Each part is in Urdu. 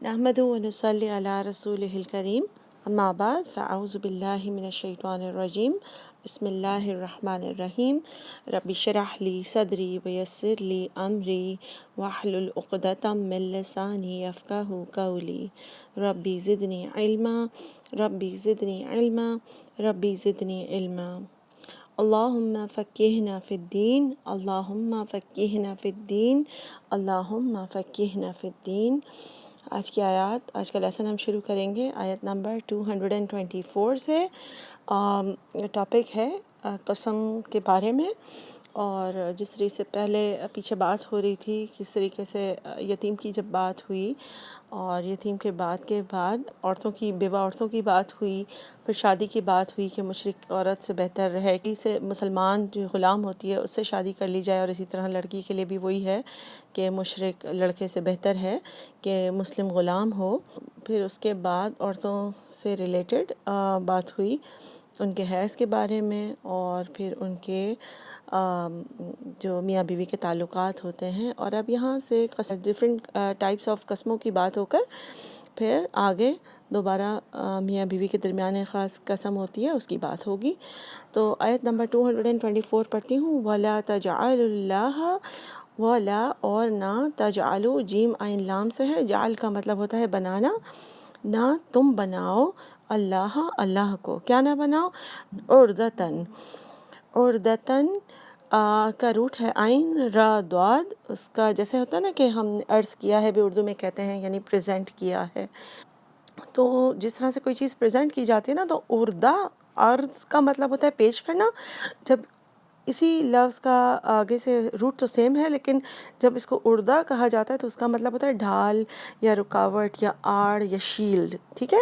نحمد و نصلی علی رسول الکریم اما بعد فاعوذ باللہ من الشیطان الرجیم بسم اللہ الرحمن الرحیم رب اشرح لی صدری ویسر لی امری واحلل عقدۃ من لسانی یفقہوا قولی ربی زدنی علما ربی زدنی علما ربی زدنی علما اللہم فقہنا فی الدین اللہم فقہنا فی الدین اللہم فقہنا فی الدین۔ آج کی آیات، آج کا لیسن ہم شروع کریں گے آیت نمبر 224 سے۔ ٹاپک ہے قسم کے بارے میں، اور جس طریقے سے پہلے پیچھے بات ہو رہی تھی، کس طریقے سے یتیم کی جب بات ہوئی اور یتیم کے بعد عورتوں کی، بیوہ عورتوں کی بات ہوئی، پھر شادی کی بات ہوئی کہ مشرک عورت سے بہتر ہے کہ سے مسلمان جو غلام ہوتی ہے اس سے شادی کر لی جائے، اور اسی طرح لڑکی کے لیے بھی وہی ہے کہ مشرک لڑکے سے بہتر ہے کہ مسلم غلام ہو۔ پھر اس کے بعد عورتوں سے ریلیٹڈ بات ہوئی، ان کے حیض کے بارے میں، اور پھر ان کے جو میاں بیوی کے تعلقات ہوتے ہیں، اور اب یہاں سے ڈفرینٹ ٹائپس آف قسموں کی بات ہو کر پھر آگے دوبارہ میاں بیوی کے درمیان ایک خاص قسم ہوتی ہے، اس کی بات ہوگی۔ تو آیت نمبر 224 پڑھتی ہوں۔ وَلَا تَجْعَلُوا اللَّهَ، وَلَا اور نہ، تجعلوا جیم عین لام سے ہے، جعل کا مطلب ہوتا ہے بنانا، نہ تم بناؤ اللہ، اللہ کو کیا نہ بناؤ، عرضتاً، عرضتاً کا روٹ ہے عین را ضاد، اس کا جیسے ہوتا ہے نا کہ ہم نے عرض کیا ہے بھی اردو میں کہتے ہیں، یعنی پریزنٹ کیا ہے۔ تو جس طرح سے کوئی چیز پریزنٹ کی جاتی ہے نا، تو اردہ، عرض کا مطلب ہوتا ہے پیش کرنا۔ جب اسی لفظ کا آگے سے روٹ تو سیم ہے، لیکن جب اس کو اردہ کہا جاتا ہے تو اس کا مطلب ہوتا ہے ڈھال یا رکاوٹ یا آڑ یا شیلڈ، ٹھیک ہے۔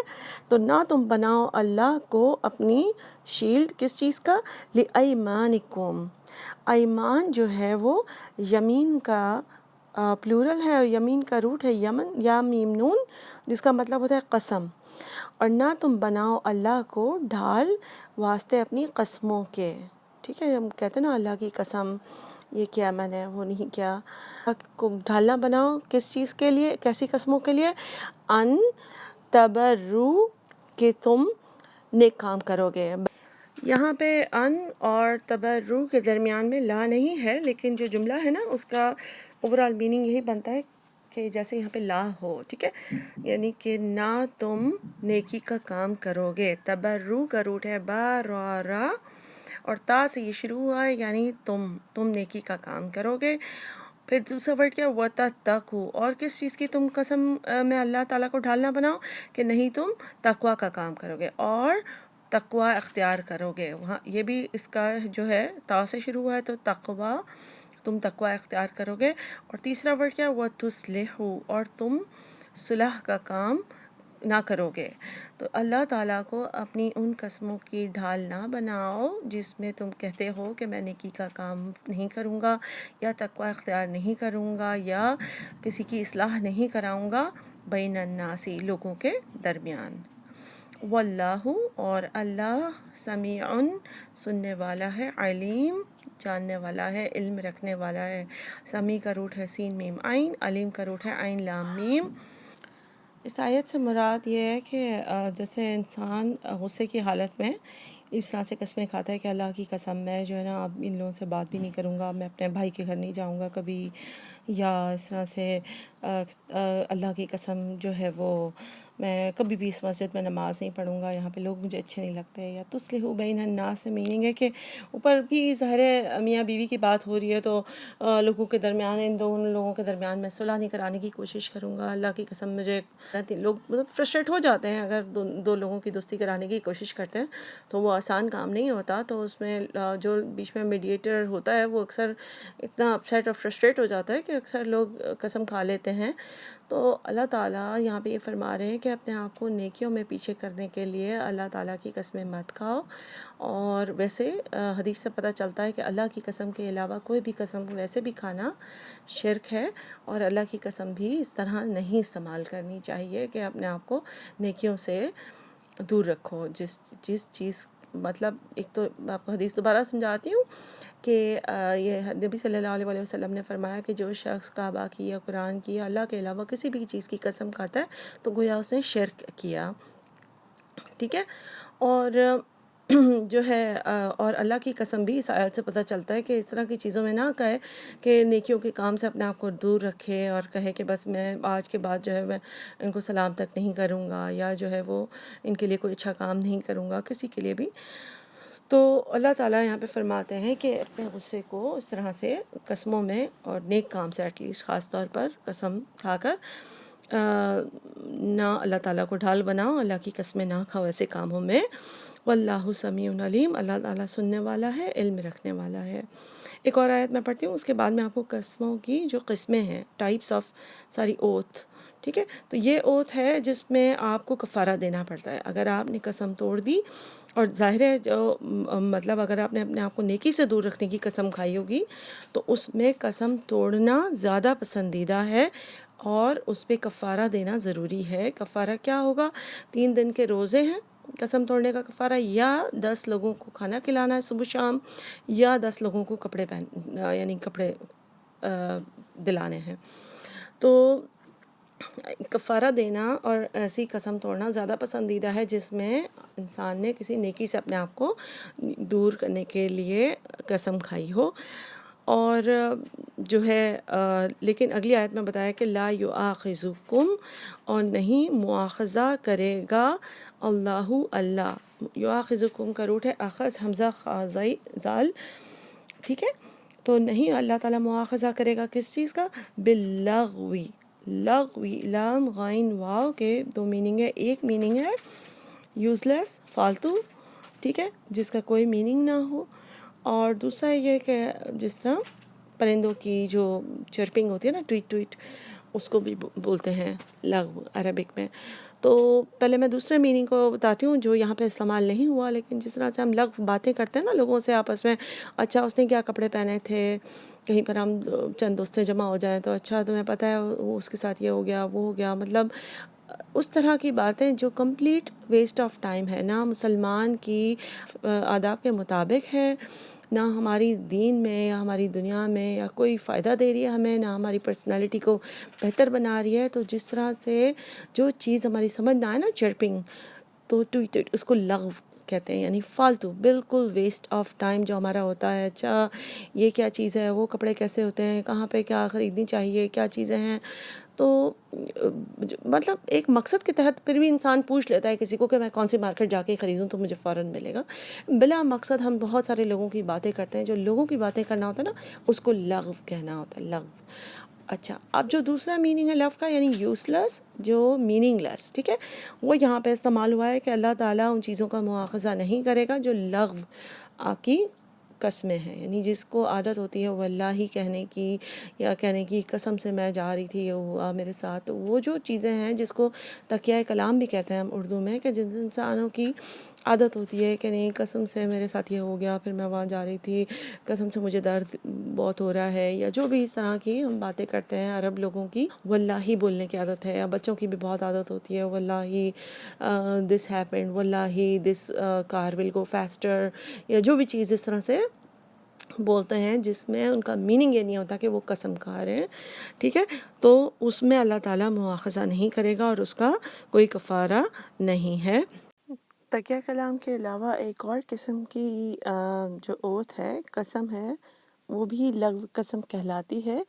تو نہ تم بناؤ اللہ کو اپنی شیلڈ، کس چیز کا، لِأَیْمَانِکُم، ایمان جو ہے وہ یمین کا پلورل ہے، اور یمین کا روٹ ہے یمن یا میم نون، جس کا مطلب ہوتا ہے قسم۔ اور نہ تم بناؤ اللہ کو ڈھال واسطے اپنی قسموں کے، ٹھیک ہے۔ ہم کہتے ہیں نا اللہ کی قسم، یہ کیا میں نے وہ نہیں کیا، کو ڈھال نہ بناؤ کس چیز کے لیے، کیسی قسموں کے لیے، ان تبرو، کہ تم نیک کام کرو گے۔ یہاں پہ ان اور تبرو کے درمیان میں لا نہیں ہے، لیکن جو جملہ ہے نا اس کا اوورآل میننگ یہی بنتا ہے کہ جیسے یہاں پہ لا ہو، ٹھیک ہے، یعنی کہ نہ تم نیکی کا کام کرو گے۔ تبرو کا روٹ ہے با را را، اور تا سے یہ شروع ہوا ہے، یعنی تم نیکی کا کام کرو گے۔ پھر دوسرا ورڈ کیا، وَتَتَّقُوا، اور کس چیز کی تم قسم میں اللہ تعالیٰ کو ڈھال نہ بناؤ، کہ نہیں تم تقوی کا کام کرو گے اور تقوی اختیار کرو گے۔ وہاں یہ بھی اس کا جو ہے تا سے شروع ہوا ہے، تو تقوی، تم تقوی اختیار کرو گے۔ اور تیسرا ورڈ کیا، وَتُصْلِحُوا، اور تم صلح کا کام نہ کرو گے۔ تو اللہ تعالیٰ کو اپنی ان قسموں کی ڈھال نہ بناؤ جس میں تم کہتے ہو کہ میں نیکی کا کام نہیں کروں گا، یا تقوی اختیار نہیں کروں گا، یا کسی کی اصلاح نہیں کراؤں گا بین الناس، لوگوں کے درمیان۔ واللہ، اور اللہ، سمیع، سننے والا ہے، علیم، جاننے والا ہے، علم رکھنے والا ہے۔ سمیع کا روٹ ہے سین میم عین، علیم کا روٹ ہے عین لام میم۔ اس آیت سے مراد یہ ہے کہ جیسے انسان غصے کی حالت میں اس طرح سے قسمیں کھاتا ہے کہ اللہ کی قسم میں جو ہے نا اب ان لوگوں سے بات بھی نہیں کروں گا، میں اپنے بھائی کے گھر نہیں جاؤں گا کبھی، یا اس طرح سے اللہ کی قسم جو ہے وہ میں کبھی بھی اس مسجد میں نماز نہیں پڑھوں گا، یہاں پہ لوگ مجھے اچھے نہیں لگتے۔ یا تصلحوا بین الناس سے میننگ ہے کہ اوپر بھی ظاہر ہے میاں بیوی کی بات ہو رہی ہے، تو لوگوں کے درمیان، ان دونوں لوگوں کے درمیان میں صلح نہیں کرانے کی کوشش کروں گا۔ اللہ کی قسم مجھے، لوگ مطلب فرسٹریٹ ہو جاتے ہیں اگر دو لوگوں کی دوستی کرانے کی کوشش کرتے ہیں، تو وہ آسان کام نہیں ہوتا۔ تو اس میں جو بیچ میں میڈیٹر ہوتا ہے وہ اکثر اتنا اپسیٹ اور فرسٹریٹ ہو جاتا ہے کہ اکثر لوگ قسم کھا لیتے ہیں۔ تو اللہ تعالیٰ یہاں پہ یہ فرما رہے ہیں کہ اپنے آپ کو نیکیوں میں پیچھے کرنے کے لیے اللہ تعالیٰ کی قسمیں مت کھاؤ۔ اور ویسے حدیث سے پتہ چلتا ہے کہ اللہ کی قسم کے علاوہ کوئی بھی قسم ویسے بھی کھانا شرک ہے، اور اللہ کی قسم بھی اس طرح نہیں استعمال کرنی چاہیے کہ اپنے آپ کو نیکیوں سے دور رکھو۔ جس چیز، مطلب ایک تو آپ کو حدیث دوبارہ سمجھاتی ہوں کہ یہ نبی صلی اللہ علیہ وسلم نے فرمایا کہ جو شخص کعبہ کی یا قرآن کی یا اللہ کے علاوہ کسی بھی چیز کی قسم کھاتا ہے تو گویا اس نے شرک کیا، ٹھیک ہے۔ اور جو ہے اور اللہ کی قسم بھی اس آیت سے پتہ چلتا ہے کہ اس طرح کی چیزوں میں نہ کہے کہ نیکیوں کے کام سے اپنے آپ کو دور رکھے اور کہے کہ بس میں آج کے بعد جو ہے میں ان کو سلام تک نہیں کروں گا، یا جو ہے وہ ان کے لیے کوئی اچھا کام نہیں کروں گا کسی کے لیے بھی۔ تو اللہ تعالیٰ یہاں پہ فرماتے ہیں کہ اپنے غصے کو اس طرح سے قسموں میں اور نیک کام سے ایٹ لیسٹ خاص طور پر قسم کھا کر نہ اللہ تعالیٰ کو ڈھال بناؤ، اللہ کی قسمیں نہ کھاؤ ایسے کاموں میں۔ واللہ سمیع علیم، اللہ تعالیٰ سننے والا ہے، علم رکھنے والا ہے۔ ایک اور آیت میں پڑھتی ہوں، اس کے بعد میں آپ کو قسموں کی جو قسمیں ہیں، ٹائپس آف ساری اوتھ، ٹھیک ہے۔ تو یہ اوتھ ہے جس میں آپ کو کفارہ دینا پڑتا ہے اگر آپ نے قسم توڑ دی، اور ظاہر ہے جو مطلب اگر آپ نے اپنے آپ کو نیکی سے دور رکھنے کی قسم کھائی ہوگی تو اس میں قسم توڑنا زیادہ پسندیدہ ہے اور اس پہ کفارہ دینا ضروری ہے۔ کفارہ کیا ہوگا؟ 3 دن کے روزے ہیں قسم توڑنے کا کفارہ، یا 10 لوگوں کو کھانا کھلانا ہے صبح شام، یا 10 لوگوں کو کپڑے یعنی کپڑے دلانے ہیں۔ تو کفارہ دینا اور ایسی قسم توڑنا زیادہ پسندیدہ ہے جس میں انسان نے کسی نیکی سے اپنے آپ کو دور کرنے کے لیے قسم کھائی ہو۔ اور جو ہے لیکن اگلی آیت میں بتایا کہ لا یؤاخذکم، اور نہیں مواخذہ کرے گا اللہ، اللہ یؤاخذکم کا روٹ ہے اخذ حمزہ خازائی زال، ٹھیک ہے۔ تو نہیں اللہ تعالیٰ مواخذہ کرے گا کس چیز کا؟ باللغوی، لغوی لام غین واو کے 2 میننگ ہے، ایک میننگ ہے یوز لیس، فالتو، ٹھیک ہے، جس کا کوئی میننگ نہ ہو، اور دوسرا یہ کہ جس طرح پرندوں کی جو چرپنگ ہوتی ہے نا، ٹویٹ ٹویٹ، اس کو بھی بولتے ہیں لغو عربک میں۔ تو پہلے میں دوسرے میننگ کو بتاتی ہوں جو یہاں پہ استعمال نہیں ہوا، لیکن جس طرح سے ہم لغو باتیں کرتے ہیں نا لوگوں سے آپس میں، اچھا اس نے کیا کپڑے پہنے تھے، کہیں پر ہم چند دوستیں جمع ہو جائیں تو اچھا تمہیں پتہ ہے اس کے ساتھ یہ ہو گیا وہ ہو گیا، مطلب اس طرح کی باتیں جو کمپلیٹ ویسٹ آف ٹائم ہے، نہ مسلمان کی آداب کے مطابق ہے، نہ ہماری دین میں یا ہماری دنیا میں یا کوئی فائدہ دے رہی ہے ہمیں، نہ ہماری پرسنالٹی کو بہتر بنا رہی ہے۔ تو جس طرح سے جو چیز ہماری سمجھ نہ آئے نا، چرپنگ، تو ٹویٹ اس کو لغو کہتے ہیں، یعنی فالتو، بالکل ویسٹ آف ٹائم جو ہمارا ہوتا ہے۔ اچھا یہ کیا چیز ہے، وہ کپڑے کیسے ہوتے ہیں، کہاں پہ کیا خریدنی چاہیے، کیا چیزیں ہیں، تو مطلب ایک مقصد کے تحت پھر بھی انسان پوچھ لیتا ہے کسی کو کہ میں کون سی مارکیٹ جا کے خریدوں تو مجھے فوراً ملے گا۔ بلا مقصد ہم بہت سارے لوگوں کی باتیں کرتے ہیں، جو لوگوں کی باتیں کرنا ہوتا ہے نا اس کو لغو کہنا ہوتا ہے، لغو۔ اچھا اب جو دوسرا میننگ ہے لغو کا، یعنی یوز لیس، جو میننگ لیس، ٹھیک ہے، وہ یہاں پہ استعمال ہوا ہے کہ اللہ تعالیٰ ان چیزوں کا مواخذہ نہیں کرے گا جو لغو آپ کی قسمیں ہیں، یعنی جس کو عادت ہوتی ہے واللہ کہنے کی، یا کہنے کی قسم سے میں جا رہی تھی یہ ہوا میرے ساتھ، تو وہ جو چیزیں ہیں جس کو تقیہ کلام بھی کہتے ہیں ہم اردو میں، کہ جن انسانوں کی عادت ہوتی ہے کہ نہیں قسم سے میرے ساتھ یہ ہو گیا، پھر میں وہاں جا رہی تھی، قسم سے مجھے درد بہت ہو رہا ہے، یا جو بھی اس طرح کی ہم باتیں کرتے ہیں عرب لوگوں کی واللہ بولنے کی عادت ہے، یا بچوں کی بھی بہت عادت ہوتی ہے واللہ دس ہیپنڈ، واللہ دس کار ول گو فاسٹر، یا جو بھی چیز اس طرح سے بولتے ہیں جس میں ان کا میننگ یہ نہیں ہوتا کہ وہ قسم کھا رہے ہیں، ٹھیک ہے، تو اس میں اللہ تعالیٰ مواخذہ نہیں کرے گا اور اس کا کوئی کفارہ نہیں ہے۔ تقیہ کلام کے علاوہ ایک اور قسم کی جو اوتھ ہے، قسم ہے، وہ بھی لغو قسم کہلاتی ہے۔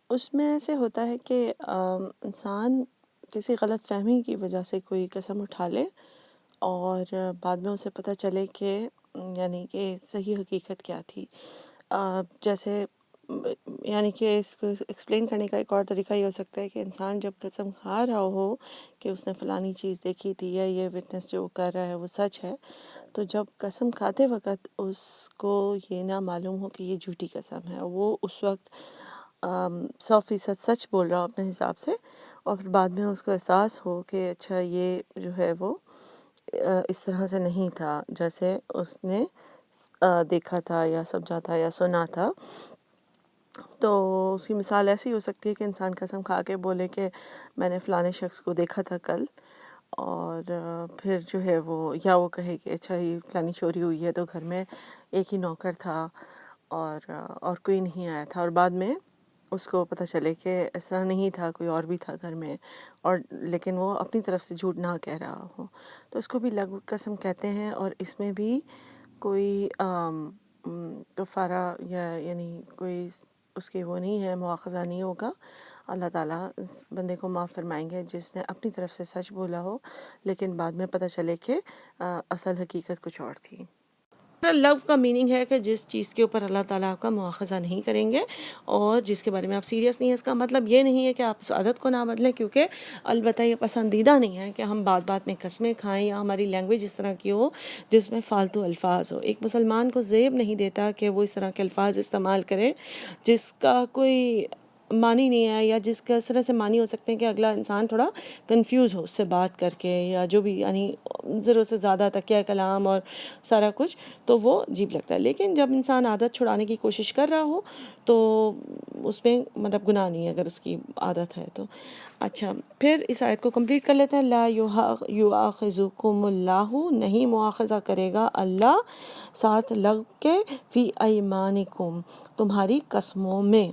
اس میں ایسے ہوتا ہے کہ انسان کسی غلط فہمی کی وجہ سے کوئی قسم اٹھا لے اور بعد میں اسے پتہ چلے کہ یعنی کہ صحیح حقیقت کیا تھی۔ جیسے یعنی کہ اس کو ایکسپلین کرنے کا ایک اور طریقہ یہ ہو سکتا ہے کہ انسان جب قسم کھا رہا ہو کہ اس نے فلانی چیز دیکھی تھی یا یہ وٹنس جو کر رہا ہے وہ سچ ہے، تو جب قسم کھاتے وقت اس کو یہ نہ معلوم ہو کہ یہ جھوٹی قسم ہے، وہ اس وقت 100% سچ بول رہا ہو اپنے حساب سے، اور پھر بعد میں اس کو احساس ہو کہ اچھا یہ جو ہے وہ اس طرح سے نہیں تھا جیسے اس نے دیکھا تھا یا سمجھا تھا یا سنا تھا۔ تو اس کی مثال ایسی ہو سکتی ہے کہ انسان قسم کھا کے بولے کہ میں نے فلانے شخص کو دیکھا تھا کل، اور پھر جو ہے وہ، یا وہ کہے کہ اچھا یہ فلانی چوری ہوئی ہے تو گھر میں ایک ہی نوکر تھا، اور کوئی نہیں آیا تھا، اور بعد میں اس کو پتہ چلے کہ اس طرح نہیں تھا، کوئی اور بھی تھا گھر میں، اور لیکن وہ اپنی طرف سے جھوٹ نہ کہہ رہا ہو، تو اس کو بھی لغو قسم کہتے ہیں، اور اس میں بھی کوئی کفارہ یا یعنی کوئی اس کے وہ نہیں ہے، مواخذہ نہیں ہوگا. اللہ تعالیٰ اس بندے کو معاف فرمائیں گے جس نے اپنی طرف سے سچ بولا ہو لیکن بعد میں پتہ چلے کہ اصل حقیقت کچھ اور تھی. لو کا میننگ ہے کہ جس چیز کے اوپر اللہ تعالیٰ آپ کا مواخذہ نہیں کریں گے اور جس کے بارے میں آپ سیریس نہیں ہیں. اس کا مطلب یہ نہیں ہے کہ آپ اس عادت کو نہ بدلیں، کیونکہ البتہ یہ پسندیدہ نہیں ہے کہ ہم بات بات میں قسمیں کھائیں یا ہماری لینگویج اس طرح کی ہو جس میں فالتو الفاظ ہو. ایک مسلمان کو زیب نہیں دیتا کہ وہ اس طرح کے الفاظ استعمال کرے جس کا کوئی معنی نہیں ہے، یا جس کا اس طرح سے معنی ہو سکتے ہیں کہ اگلا انسان تھوڑا کنفیوز ہو اس سے بات کر کے، یا جو بھی یعنی ضرورت سے زیادہ تکیہ کلام اور سارا کچھ، تو وہ عجیب لگتا ہے. لیکن جب انسان عادت چھڑانے کی کوشش کر رہا ہو تو اس میں مطلب گناہ نہیں ہے اگر اس کی عادت ہے تو. اچھا، پھر اس آیت کو کمپلیٹ کر لیتے ہیں. لا یؤاخذکم اللہ، نہیں مواخذہ کرے گا اللہ ساتھ لگ کے، فی ایمانکم، تمہاری قسموں میں.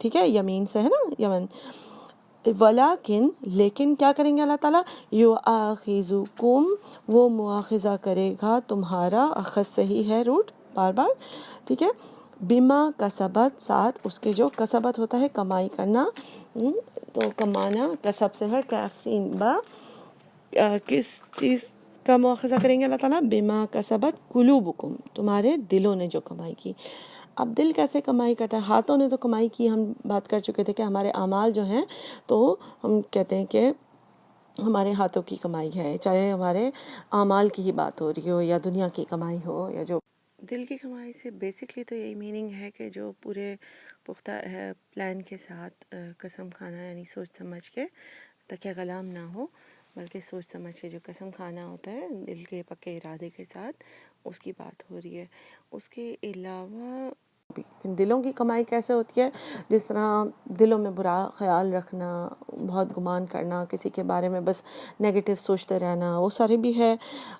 ٹھیک ہے، یمین سے ہے نا، یمن. ولیکن، لیکن کیا کریں گے اللہ تعالیٰ؟ یؤاخذکم، وہ مواخذہ کرے گا تمہارا، اخذ صحیح ہے روٹ بار بار، ٹھیک ہے، بما کسبت، ساتھ اس کے جو کسبت ہوتا ہے کمائی کرنا، تو کمانا کسب سے ہے، کیف سین با. کس چیز کا مواخذہ کریں گے اللہ تعالیٰ؟ بما کسبت قلوبکم، تمہارے دلوں نے جو کمائی کی. اب دل کیسے کمائی کرتا ہے؟ ہاتھوں نے تو کمائی کی، ہم بات کر چکے تھے کہ ہمارے اعمال جو ہیں تو ہم کہتے ہیں کہ ہمارے ہاتھوں کی کمائی ہے، چاہے ہمارے اعمال کی ہی بات ہو رہی ہو یا دنیا کی کمائی ہو یا جو. دل کی کمائی سے بیسکلی تو یہی میننگ ہے کہ جو پورے پختہ پلان کے ساتھ قسم کھانا، یعنی سوچ سمجھ کے، تکیہ کلام نہ ہو بلکہ سوچ سمجھ کے جو قسم کھانا ہوتا ہے دل کے پکے ارادے کے ساتھ، اس کی بات ہو رہی ہے. اس کے علاوہ دلوں کی کمائی کیسے ہوتی ہے؟ جس طرح دلوں میں برا خیال رکھنا، بہت گمان کرنا، کسی کے بارے میں بس نیگیٹو سوچتے رہنا، وہ سارے بھی ہے.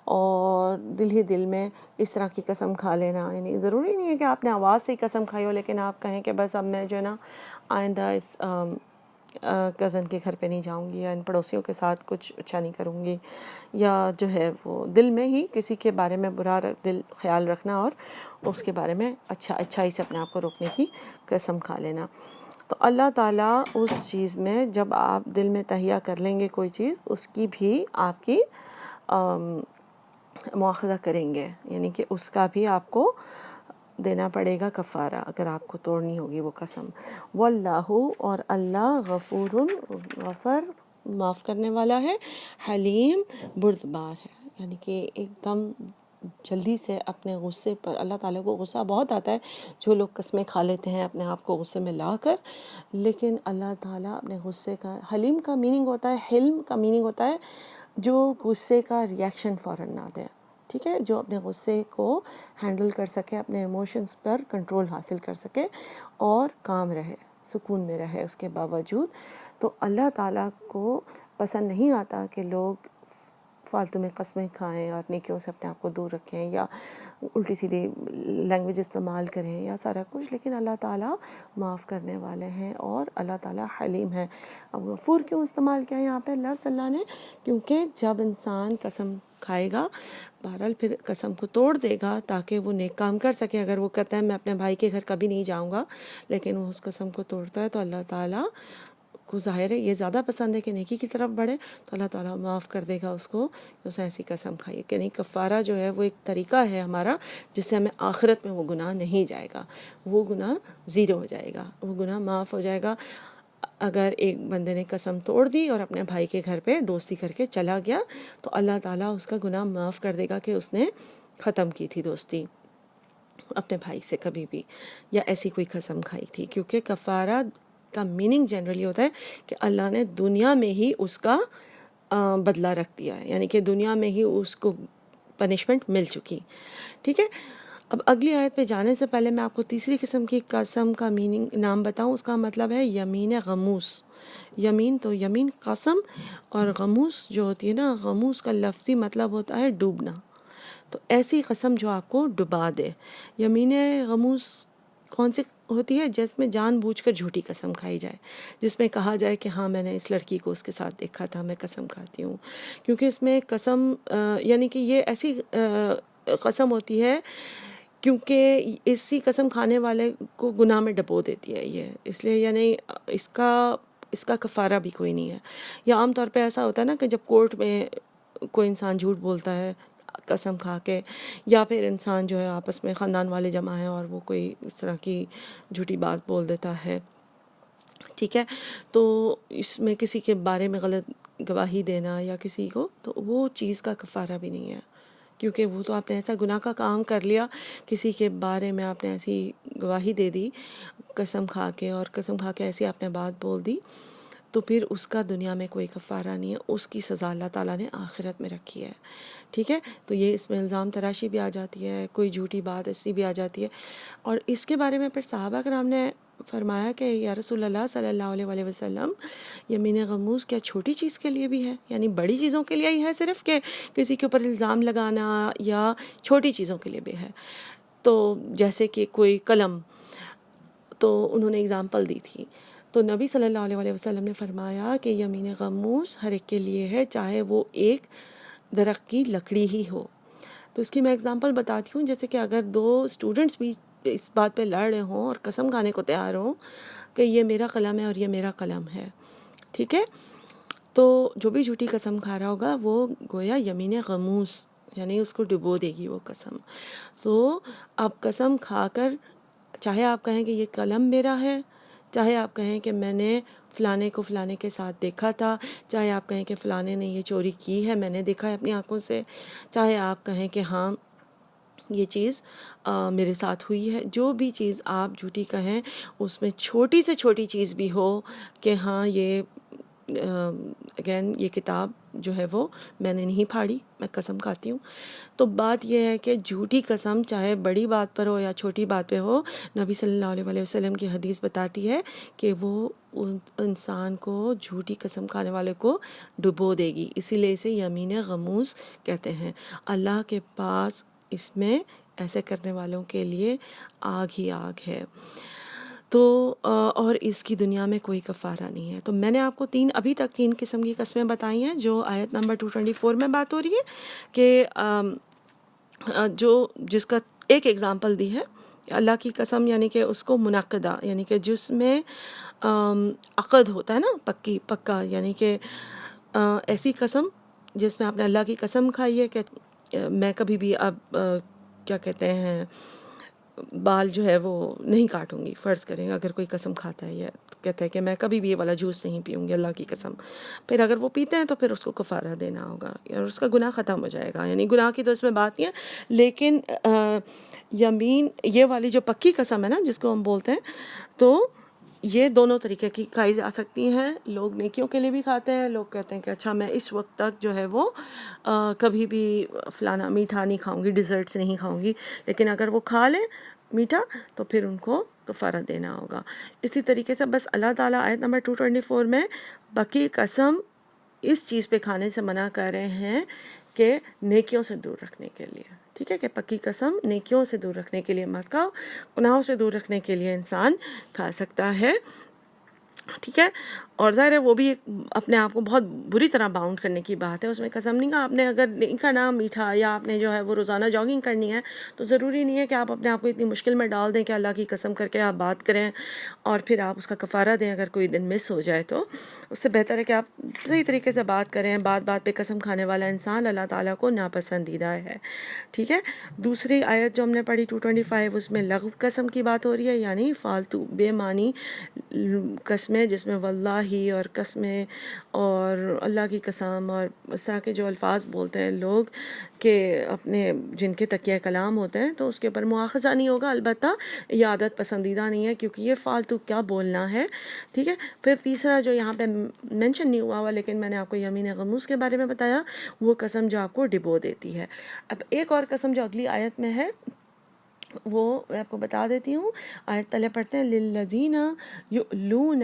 اور دل ہی دل میں اس طرح کی قسم کھا لینا، یعنی ضروری نہیں ہے کہ آپ نے آواز سے ہی قسم کھائی ہو، لیکن آپ کہیں کہ بس اب میں جو ہے نا آئندہ اس کزن کے گھر پہ نہیں جاؤں گی، یا ان پڑوسیوں کے ساتھ کچھ اچھا نہیں کروں گی، یا جو ہے وہ دل میں ہی کسی کے بارے میں برا دل خیال رکھنا اور اس کے بارے میں اچھائی سے اپنے آپ کو روکنے کی قسم کھا لینا. تو اللہ تعالیٰ اس چیز میں جب آپ دل میں تہیہ کر لیں گے کوئی چیز، اس کی بھی آپ کی مواخذہ کریں گے، یعنی کہ اس کا بھی آپ کو دینا پڑے گا کفارہ اگر آپ کو توڑنی ہوگی وہ قسم. واللہ، اور اللہ، غفور، غفر، معاف کرنے والا ہے، حلیم، بردبار ہے. یعنی کہ ایک دم جلدی سے اپنے غصے پر، اللہ تعالیٰ کو غصہ بہت آتا ہے جو لوگ قسمیں کھا لیتے ہیں اپنے آپ کو غصے میں لا کر، لیکن اللہ تعالیٰ اپنے غصے کا، حلیم کا میننگ ہوتا ہے، حلم کا میننگ ہوتا ہے جو غصے کا ریاکشن فوراً نہ دے. ٹھیک ہے، جو اپنے غصے کو ہینڈل کر سکے، اپنے ایموشنز پر کنٹرول حاصل کر سکے اور کام رہے، سکون میں رہے اس کے باوجود. تو اللہ تعالیٰ کو پسند نہیں آتا کہ لوگ فالتو میں قسمیں کھائیں اور نیکیوں سے اپنے آپ کو دور رکھیں یا الٹی سیدھی لینگویج استعمال کریں یا سارا کچھ. لیکن اللہ تعالیٰ معاف کرنے والے ہیں اور اللہ تعالیٰ حلیم ہے. اب غفور کیوں استعمال کیا یہاں پہ لفظ اللہ نے؟ کیونکہ جب انسان قسم کھائے گا، بہرحال پھر قسم کو توڑ دے گا تاکہ وہ نیک کام کر سکے. اگر وہ کہتا ہے میں اپنے بھائی کے گھر کبھی نہیں جاؤں گا، لیکن وہ اس قسم کو توڑتا ہے، تو اللہ تعالیٰ کو ظاہر ہے یہ زیادہ پسند ہے کہ نیکی کی طرف بڑھے، تو اللہ تعالیٰ معاف کر دے گا اس کو کہ اسے ایسی قسم کھائی. کہ نہیں، کفارہ جو ہے وہ ایک طریقہ ہے ہمارا جس سے ہمیں آخرت میں وہ گناہ نہیں جائے گا، وہ گناہ زیرو ہو جائے گا، وہ گناہ معاف ہو جائے گا. اگر ایک بندے نے قسم توڑ دی اور اپنے بھائی کے گھر پہ دوستی کر کے چلا گیا، تو اللہ تعالیٰ اس کا گناہ معاف کر دے گا کہ اس نے ختم کی تھی دوستی اپنے بھائی سے کبھی بھی، یا ایسی کوئی قسم کھائی تھی. کیونکہ کفارہ کا میننگ جنرلی ہوتا ہے کہ اللہ نے دنیا میں ہی اس کا بدلہ رکھ دیا ہے، یعنی کہ دنیا میں ہی اس کو پنشمنٹ مل چکی. ٹھیک ہے، اب اگلی آیت پہ جانے سے پہلے میں آپ کو تیسری قسم کی قسم کا میننگ نام بتاؤں. اس کا مطلب ہے یمین غموس. یمین تو یمین قسم، اور غموس جو ہوتی ہے نا، غموس کا لفظی مطلب ہوتا ہے ڈوبنا. تو ایسی قسم جو آپ کو ڈبا دے. یمین غموس کون سی ہوتی ہے؟ جس میں جان بوجھ کر جھوٹی قسم کھائی جائے، جس میں کہا جائے کہ ہاں میں نے اس لڑکی کو اس کے ساتھ دیکھا تھا، میں قسم کھاتی ہوں. کیونکہ اس میں قسم یعنی کہ یہ ایسی قسم ہوتی ہے کیونکہ اسی قسم کھانے والے کو گناہ میں ڈبو دیتی ہے یہ، اس لیے یعنی اس کا کفارہ بھی کوئی نہیں ہے. یا عام طور پہ ایسا ہوتا ہے نا کہ جب کورٹ میں کوئی انسان جھوٹ بولتا ہے قسم کھا کے، یا پھر انسان جو ہے آپس میں خاندان والے جمع ہیں اور وہ کوئی اس طرح کی جھوٹی بات بول دیتا ہے، ٹھیک ہے، تو اس میں کسی کے بارے میں غلط گواہی دینا یا کسی کو، تو وہ چیز کا کفارہ بھی نہیں ہے، کیونکہ وہ تو آپ نے ایسا گناہ کا کام کر لیا، کسی کے بارے میں آپ نے ایسی گواہی دے دی قسم کھا کے، اور قسم کھا کے ایسی آپ نے بات بول دی، تو پھر اس کا دنیا میں کوئی کفارہ نہیں ہے، اس کی سزا اللہ تعالیٰ نے آخرت میں رکھی ہے، ٹھیک ہے. تو یہ اس میں الزام تراشی بھی آ جاتی ہے، کوئی جھوٹی بات ایسی بھی آ جاتی ہے. اور اس کے بارے میں پھر صحابہ کرام نے فرمایا کہ یا رسول اللہ صلی اللہ علیہ وسلم، یمین غموس کیا چھوٹی چیز کے لیے بھی ہے؟ یعنی بڑی چیزوں کے لیے ہی ہے صرف کہ کسی کے اوپر الزام لگانا، یا چھوٹی چیزوں کے لیے بھی ہے؟ تو جیسے کہ کوئی قلم، تو انہوں نے اگزامپل دی تھی، تو نبی صلی اللہ علیہ وسلم نے فرمایا کہ یمین غموس ہر ایک کے لیے ہے، چاہے وہ ایک درخت کی لکڑی ہی ہو. تو اس کی میں اگزامپل بتاتی ہوں، جیسے کہ اگر دو اسٹوڈنٹس بھی اس بات پہ لڑ رہے ہوں اور قسم کھانے کو تیار ہوں کہ یہ میرا قلم ہے اور یہ میرا قلم ہے، ٹھیک ہے، تو جو بھی جھوٹی قسم کھا رہا ہوگا وہ گویا یمین غموس، یعنی اس کو ڈبو دے گی وہ قسم. تو آپ قسم کھا کر، چاہے آپ کہیں کہ یہ قلم میرا ہے، چاہے آپ کہیں کہ میں نے فلانے کو فلانے کے ساتھ دیکھا تھا، چاہے آپ کہیں کہ فلانے نے یہ چوری کی ہے، میں نے دیکھا ہے اپنی آنکھوں سے، چاہے آپ کہیں کہ ہاں یہ چیز میرے ساتھ ہوئی ہے، جو بھی چیز آپ جھوٹی کہیں، اس میں چھوٹی سے چھوٹی چیز بھی ہو کہ ہاں یہ اگین یہ کتاب جو ہے وہ میں نے نہیں پھاڑی، میں قسم کھاتی ہوں. تو بات یہ ہے کہ جھوٹی قسم چاہے بڑی بات پر ہو یا چھوٹی بات پہ ہو، نبی صلی اللہ علیہ وسلم کی حدیث بتاتی ہے کہ وہ انسان کو، جھوٹی قسم کھانے والے کو ڈبو دے گی. اسی لیے اسے یمین غموس کہتے ہیں. اللہ کے پاس اس میں ایسے کرنے والوں کے لیے آگ ہی آگ ہے. تو اور اس کی دنیا میں کوئی کفارہ نہیں ہے. تو میں نے آپ کو ابھی تک 3 قسم کی قسمیں بتائی ہیں، جو آیت نمبر 224 میں بات ہو رہی ہے کہ جس کا ایک ایگزامپل دی ہے اللہ کی قسم، یعنی کہ اس کو منعقدہ، یعنی کہ جس میں عقد ہوتا ہے نا، پکا، یعنی کہ ایسی قسم جس میں آپ نے اللہ کی قسم کھائی ہے کہ میں کبھی بھی اب کیا کہتے ہیں بال جو ہے وہ نہیں کاٹوں گی. فرض کریں اگر کوئی قسم کھاتا ہے، یا کہتا ہے کہ میں کبھی بھی یہ والا جوس نہیں پیوں گی اللہ کی قسم، پھر اگر وہ پیتے ہیں تو پھر اس کو کفارہ دینا ہوگا اور اس کا گناہ ختم ہو جائے گا. یعنی گناہ کی تو اس میں بات نہیں ہے، لیکن یمین یہ والی جو پکی قسم ہے نا جس کو ہم بولتے ہیں، تو یہ دونوں طریقے کی کھائی جا سکتی ہیں. لوگ نیکیوں کے لیے بھی کھاتے ہیں، لوگ کہتے ہیں کہ اچھا میں اس وقت تک جو ہے وہ کبھی بھی فلانا میٹھا نہیں کھاؤں گی، ڈیزرٹس نہیں کھاؤں گی، لیکن اگر وہ کھا لیں میٹھا تو پھر ان کو کفارہ دینا ہوگا. اسی طریقے سے بس اللہ تعالیٰ آیت نمبر 224 میں پکی قسم اس چیز پہ کھانے سے منع کر رہے ہیں کہ نیکیوں سے دور رکھنے کے لیے، ٹھیک ہے، کہ پکی قسم نیکیوں سے دور رکھنے کے لیے مت کھاؤ، گناہوں سے دور رکھنے کے لیے انسان کھا سکتا ہے، ٹھیک ہے. اور ظاہر ہے وہ بھی اپنے آپ کو بہت بری طرح باؤنڈ کرنے کی بات ہے. اس میں قسم نہیں کہا آپ نے، اگر نہیں کھانا میٹھا یا آپ نے جو ہے وہ روزانہ جاگنگ کرنی ہے تو ضروری نہیں ہے کہ آپ اپنے آپ کو اتنی مشکل میں ڈال دیں کہ اللہ کی قسم کر کے آپ بات کریں اور پھر آپ اس کا کفارہ دیں اگر کوئی دن مس ہو جائے. تو اس سے بہتر ہے کہ آپ صحیح طریقے سے بات کریں. بات پہ قسم کھانے والا انسان اللہ تعالیٰ کو ناپسندیدہ ہے، ٹھیک ہے. دوسری آیت جو ہم نے پڑھی 225، اس میں لغو قسم کی بات ہو رہی ہے، یعنی فالتو بے معنی قسمیں، جس میں واللہ اور قسمیں اور اللہ کی قسم اور اس طرح کے جو الفاظ بولتے ہیں لوگ کہ اپنے جن کے تکیہ کلام ہوتے ہیں، تو اس کے اوپر مواخذہ نہیں ہوگا. البتہ یہ عادت پسندیدہ نہیں ہے کیونکہ یہ فالتو کیا بولنا ہے، ٹھیک ہے. پھر تیسرا جو یہاں پہ مینشن نہیں ہوا لیکن میں نے آپ کو یمین غموس کے بارے میں بتایا، وہ قسم جو آپ کو ڈبو دیتی ہے. اب ایک اور قسم جو اگلی آیت میں ہے وہ میں آپ کو بتا دیتی ہوں. آیت پہلے پڑھتے ہیں، للذین یؤلون،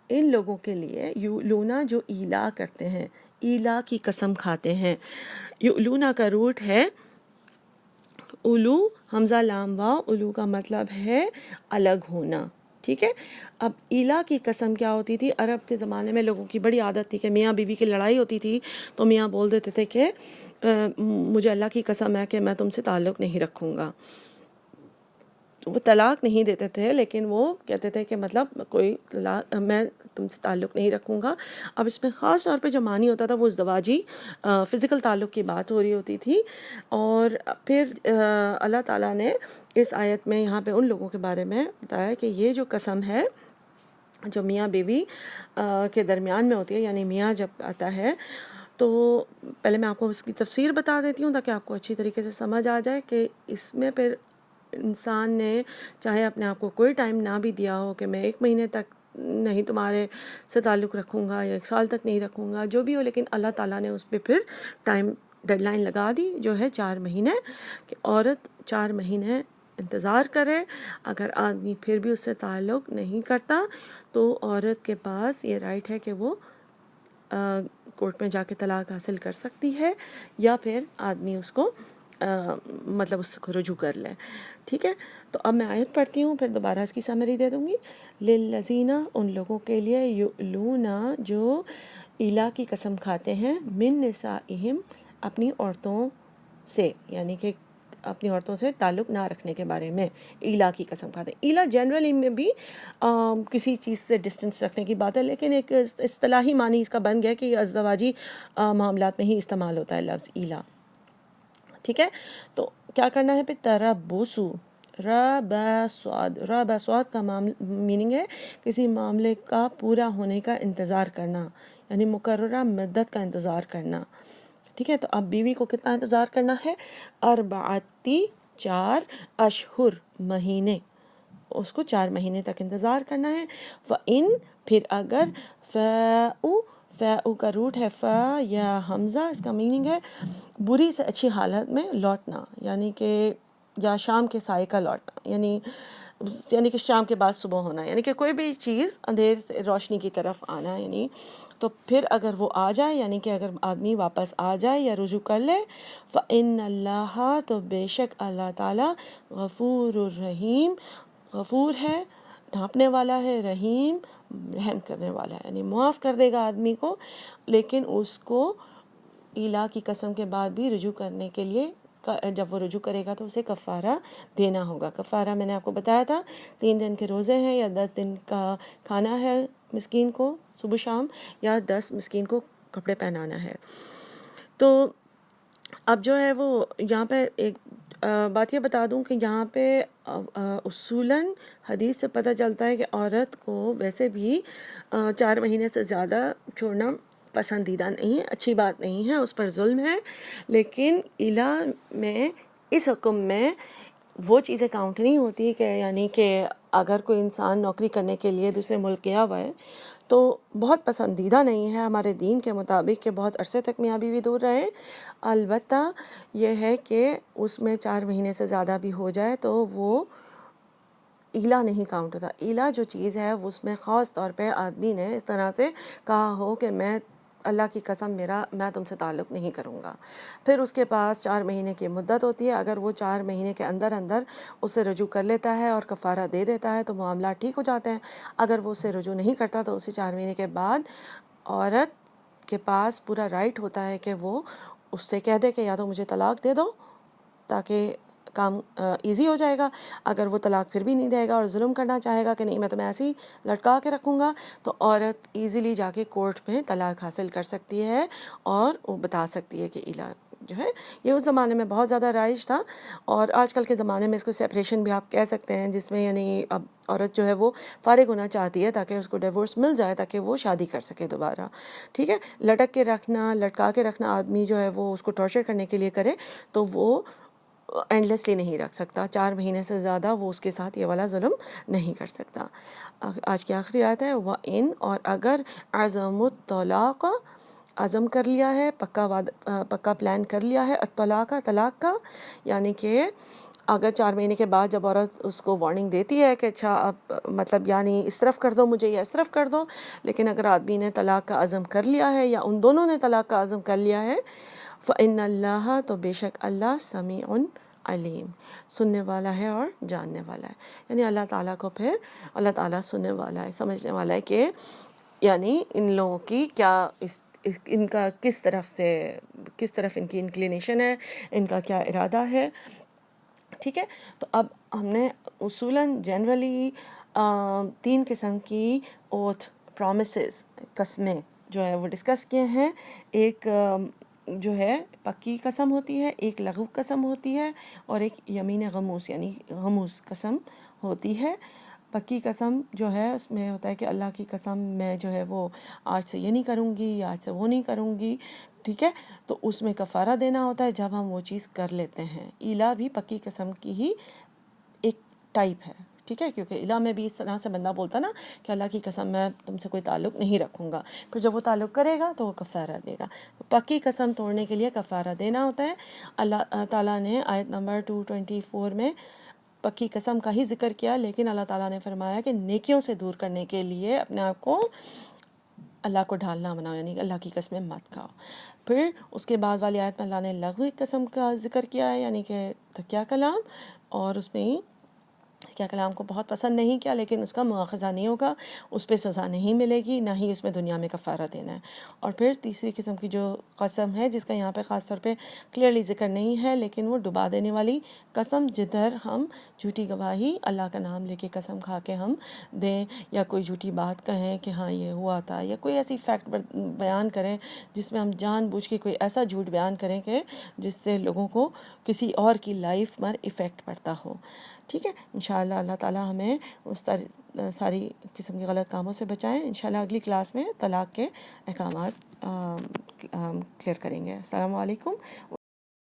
ان لوگوں کے لیے، یؤلونا جو ایلا کرتے ہیں، ایلا کی قسم کھاتے ہیں. یؤلونا کا روٹ ہے الو حمزہ لام واو، الو کا مطلب ہے الگ ہونا، ٹھیک ہے۔ اب ایلا کی قسم کیا ہوتی تھی؟ عرب کے زمانے میں لوگوں کی بڑی عادت تھی کہ میاں بیوی کی لڑائی ہوتی تھی تو میاں بول دیتے تھے کہ مجھے اللہ کی قسم ہے کہ میں تم سے تعلق نہیں رکھوں گا۔ وہ طلاق نہیں دیتے تھے لیکن وہ کہتے تھے کہ مطلب کوئی میں تم سے تعلق نہیں رکھوں گا۔ اب اس میں خاص طور پہ جو معنی ہوتا تھا وہ ازدواجی فزیکل تعلق کی بات ہو رہی ہوتی تھی۔ اور پھر اللہ تعالیٰ نے اس آیت میں یہاں پہ ان لوگوں کے بارے میں بتایا کہ یہ جو قسم ہے جو میاں بیوی کے درمیان میں ہوتی ہے، یعنی میاں جب آتا ہے تو پہلے میں آپ کو اس کی تفسیر بتا دیتی ہوں تاکہ آپ کو اچھی طریقے سے سمجھ آ جائے کہ اس میں پھر انسان نے چاہے اپنے آپ کو کوئی ٹائم نہ بھی دیا ہو کہ میں 1 مہینے تک نہیں تمہارے سے تعلق رکھوں گا یا 1 سال تک نہیں رکھوں گا، جو بھی ہو، لیکن اللہ تعالیٰ نے اس پہ پھر ٹائم ڈیڈ لائن لگا دی جو ہے 4 مہینے، کہ عورت 4 مہینے انتظار کرے۔ اگر آدمی پھر بھی اس سے تعلق نہیں کرتا تو عورت کے پاس یہ رائٹ ہے کہ وہ کورٹ میں جا کے طلاق حاصل کر سکتی ہے، یا پھر آدمی اس کو مطلب اس کو رجوع کر لے، ٹھیک ہے۔ تو اب میں آیت پڑھتی ہوں، پھر دوبارہ اس کی سمری دے دوں گی۔ للذین، ان لوگوں کے لیے، یؤلون، جو ایلا کی قسم کھاتے ہیں، من نسائہم، اپنی عورتوں سے، یعنی کہ اپنی عورتوں سے تعلق نہ رکھنے کے بارے میں ایلا کی قسم کھاتے ہیں۔ ایلا جنرلی میں بھی کسی چیز سے ڈسٹنس رکھنے کی بات ہے، لیکن ایک اصطلاحی معنی اس کا بن گیا کہ یہ ازدواجی معاملات میں ہی استعمال ہوتا ہے لفظ ایلا، ٹھیک ہے۔ تو کیا کرنا ہے پھر؟ تربصو، ربصوات کا میننگ ہے کسی معاملے کا پورا ہونے کا انتظار کرنا، یعنی مقررہ مدت کا انتظار کرنا، ٹھیک ہے۔ تو اب بیوی کو کتنا انتظار کرنا ہے؟ 4 اشہر، مہینے، اس کو 4 مہینے تک انتظار کرنا ہے۔ فَإِن، پھر اگر، فَأُ کا روٹ ہے فا یا حمزہ، اس کا میننگ ہے بری سے اچھی حالت میں لوٹنا، یعنی کہ یا شام کے سائے کا لوٹنا، یعنی کہ شام کے بعد صبح ہونا، یعنی کہ کوئی بھی چیز اندھیر سے روشنی کی طرف آنا، یعنی تو پھر اگر وہ آ جائے، یعنی کہ اگر آدمی واپس آ جائے یا رجوع کر لے، فَإِنَّ اللَّهَ، تو بے شک اللہ تعالیٰ، غفور الرحیم، غفور ہے، ڈھانپنے والا ہے، رحیم، رحم کرنے والا ہے، یعنی معاف کر دے گا آدمی کو، لیکن اس کو ایلا کی قسم کے بعد بھی رجوع کرنے کے لیے، جب وہ رجوع کرے گا تو اسے کفارہ دینا ہوگا۔ کفارہ میں نے آپ کو بتایا تھا 3 دن کے روزے ہیں، یا 10 دن کا کھانا ہے مسکین کو صبح شام، یا 10 مسکین کو کپڑے پہنانا ہے۔ تو اب جو ہے وہ یہاں پہ ایک بات یہ بتا دوں کہ یہاں پہ اصولاً حدیث سے پتہ چلتا ہے کہ عورت کو ویسے بھی 4 مہینے سے زیادہ چھوڑنا پسندیدہ نہیں ہے، اچھی بات نہیں ہے، اس پر ظلم ہے، لیکن ایلا میں، اس حکم میں وہ چیزیں کاؤنٹ نہیں ہوتی کہ یعنی کہ اگر کوئی انسان نوکری کرنے کے لیے دوسرے ملک گیا ہوا ہے تو بہت پسندیدہ نہیں ہے ہمارے دین کے مطابق کہ بہت عرصے تک میاں بیوی دور رہے۔ البتہ یہ ہے کہ اس میں 4 مہینے سے زیادہ بھی ہو جائے تو وہ ایلا نہیں کاؤنٹ ہوتا۔ ایلا جو چیز ہے اس میں خاص طور پہ آدمی نے اس طرح سے کہا ہو کہ میں اللہ کی قسم میں تم سے تعلق نہیں کروں گا، پھر اس کے پاس 4 مہینے کی مدت ہوتی ہے، اگر وہ 4 مہینے کے اندر اسے رجوع کر لیتا ہے اور کفارہ دے دیتا ہے تو معاملات ٹھیک ہو جاتے ہیں۔ اگر وہ اسے رجوع نہیں کرتا تو اسے 4 مہینے کے بعد عورت کے پاس پورا رائٹ ہوتا ہے کہ وہ اس سے کہہ دے کہ یا تو مجھے طلاق دے دو تاکہ کام ایزی ہو جائے گا، اگر وہ طلاق پھر بھی نہیں دے گا اور ظلم کرنا چاہے گا کہ نہیں میں تمہیں ایسے ہی لٹکا کے رکھوں گا، تو عورت ایزیلی جا کے کورٹ میں طلاق حاصل کر سکتی ہے اور وہ بتا سکتی ہے کہ ایلا جو ہے یہ اس زمانے میں بہت زیادہ رائج تھا، اور آج کل کے زمانے میں اس کو سیپریشن بھی آپ کہہ سکتے ہیں، جس میں یعنی اب عورت جو ہے وہ فارغ ہونا چاہتی ہے تاکہ اس کو ڈیورس مل جائے تاکہ وہ شادی کر سکے دوبارہ، ٹھیک ہے۔ لٹک کے رکھنا، لٹکا کے رکھنا آدمی جو ہے وہ اس کو ٹارچر کرنے کے لیے کرے تو وہ اینڈلیسلی نہیں رکھ سکتا، 4 مہینے سے زیادہ وہ اس کے ساتھ یہ والا ظلم نہیں کر سکتا۔ آج کی آخری آیت ہے وَإِن، اور اگر عزم الطلاق، عزم کر لیا ہے، پکا پلان کر لیا ہے، الطلاق، طلاق کا، یعنی کہ اگر 4 مہینے کے بعد جب عورت اس کو وارننگ دیتی ہے کہ اچھا اب مطلب یعنی اس طرف کر دو مجھے یا اس طرف کر دو، لیکن اگر آدمی نے طلاق کا عزم کر لیا ہے یا ان دونوں نے طلاق کا عزم کر لیا ہے، فَإِنَّ اللَّهَ، تو بے شک اللہ، سمیع علیم، سننے والا ہے اور جاننے والا ہے. یعنی اللہ تعالیٰ کو پھر اللہ تعالیٰ سننے والا ہے، سمجھنے والا ہے کہ یعنی ان لوگوں کی کیا ان کا کس طرف ان کی انکلینیشن ہے، ان کا کیا ارادہ ہے. ٹھیک ہے. تو اب ہم نے اصولاً جنرلی 3 قسم کی اوتھ پرومسز، قسمیں جو ہے وہ ڈسکس کیے ہیں. ایک جو ہے پکی قسم ہوتی ہے، ایک لغو قسم ہوتی ہے، اور ایک یمین غموس یعنی غموس قسم ہوتی ہے. پکی قسم جو ہے اس میں ہوتا ہے کہ اللہ کی قسم میں جو ہے وہ آج سے یہ نہیں کروں گی یا آج سے وہ نہیں کروں گی. ٹھیک ہے. تو اس میں کفارہ دینا ہوتا ہے جب ہم وہ چیز کر لیتے ہیں. ایلا بھی پکی قسم کی ہی ایک ٹائپ ہے. ٹھیک ہے. کیونکہ الہ میں بھی اس طرح سے بندہ بولتا نا کہ اللہ کی قسم میں تم سے کوئی تعلق نہیں رکھوں گا، پھر جب وہ تعلق کرے گا تو وہ کفارہ دے گا. پکی قسم توڑنے کے لیے کفارہ دینا ہوتا ہے. اللہ تعالیٰ نے آیت نمبر 224 میں پکی قسم کا ہی ذکر کیا، لیکن اللہ تعالیٰ نے فرمایا کہ نیکیوں سے دور کرنے کے لیے اپنے آپ کو اللہ کو ڈھالنا بناؤ، یعنی اللہ کی قسمیں مت کھاؤ. پھر اس کے بعد والی آیت میں اللہ نے لغوی قسم کا ذکر کیا ہے، یعنی کہ تکیہ کلام، اور اس میں کیا کلام کو بہت پسند نہیں کیا، لیکن اس کا مواخذہ نہیں ہوگا، اس پہ سزا نہیں ملے گی، نہ ہی اس میں دنیا میں کفارہ دینا ہے. اور پھر تیسری قسم کی جو قسم ہے جس کا یہاں پہ خاص طور پہ کلیئرلی ذکر نہیں ہے، لیکن وہ ڈبا دینے والی قسم، جدھر ہم جھوٹی گواہی اللہ کا نام لے کے قسم کھا کے ہم دیں، یا کوئی جھوٹی بات کہیں کہ ہاں یہ ہوا تھا، یا کوئی ایسی فیکٹ بیان کریں جس میں ہم جان بوجھ کے کوئی ایسا جھوٹ بیان کریں کہ جس سے لوگوں کو کسی اور کی لائف پر ایفیکٹ پڑتا ہو. ٹھیک ہے. انشاءاللہ اللہ تعالیٰ ہمیں اس ساری قسم کے غلط کاموں سے بچائیں. انشاءاللہ اگلی کلاس میں طلاق کے احکامات کلیئر کریں گے. السلام علیکم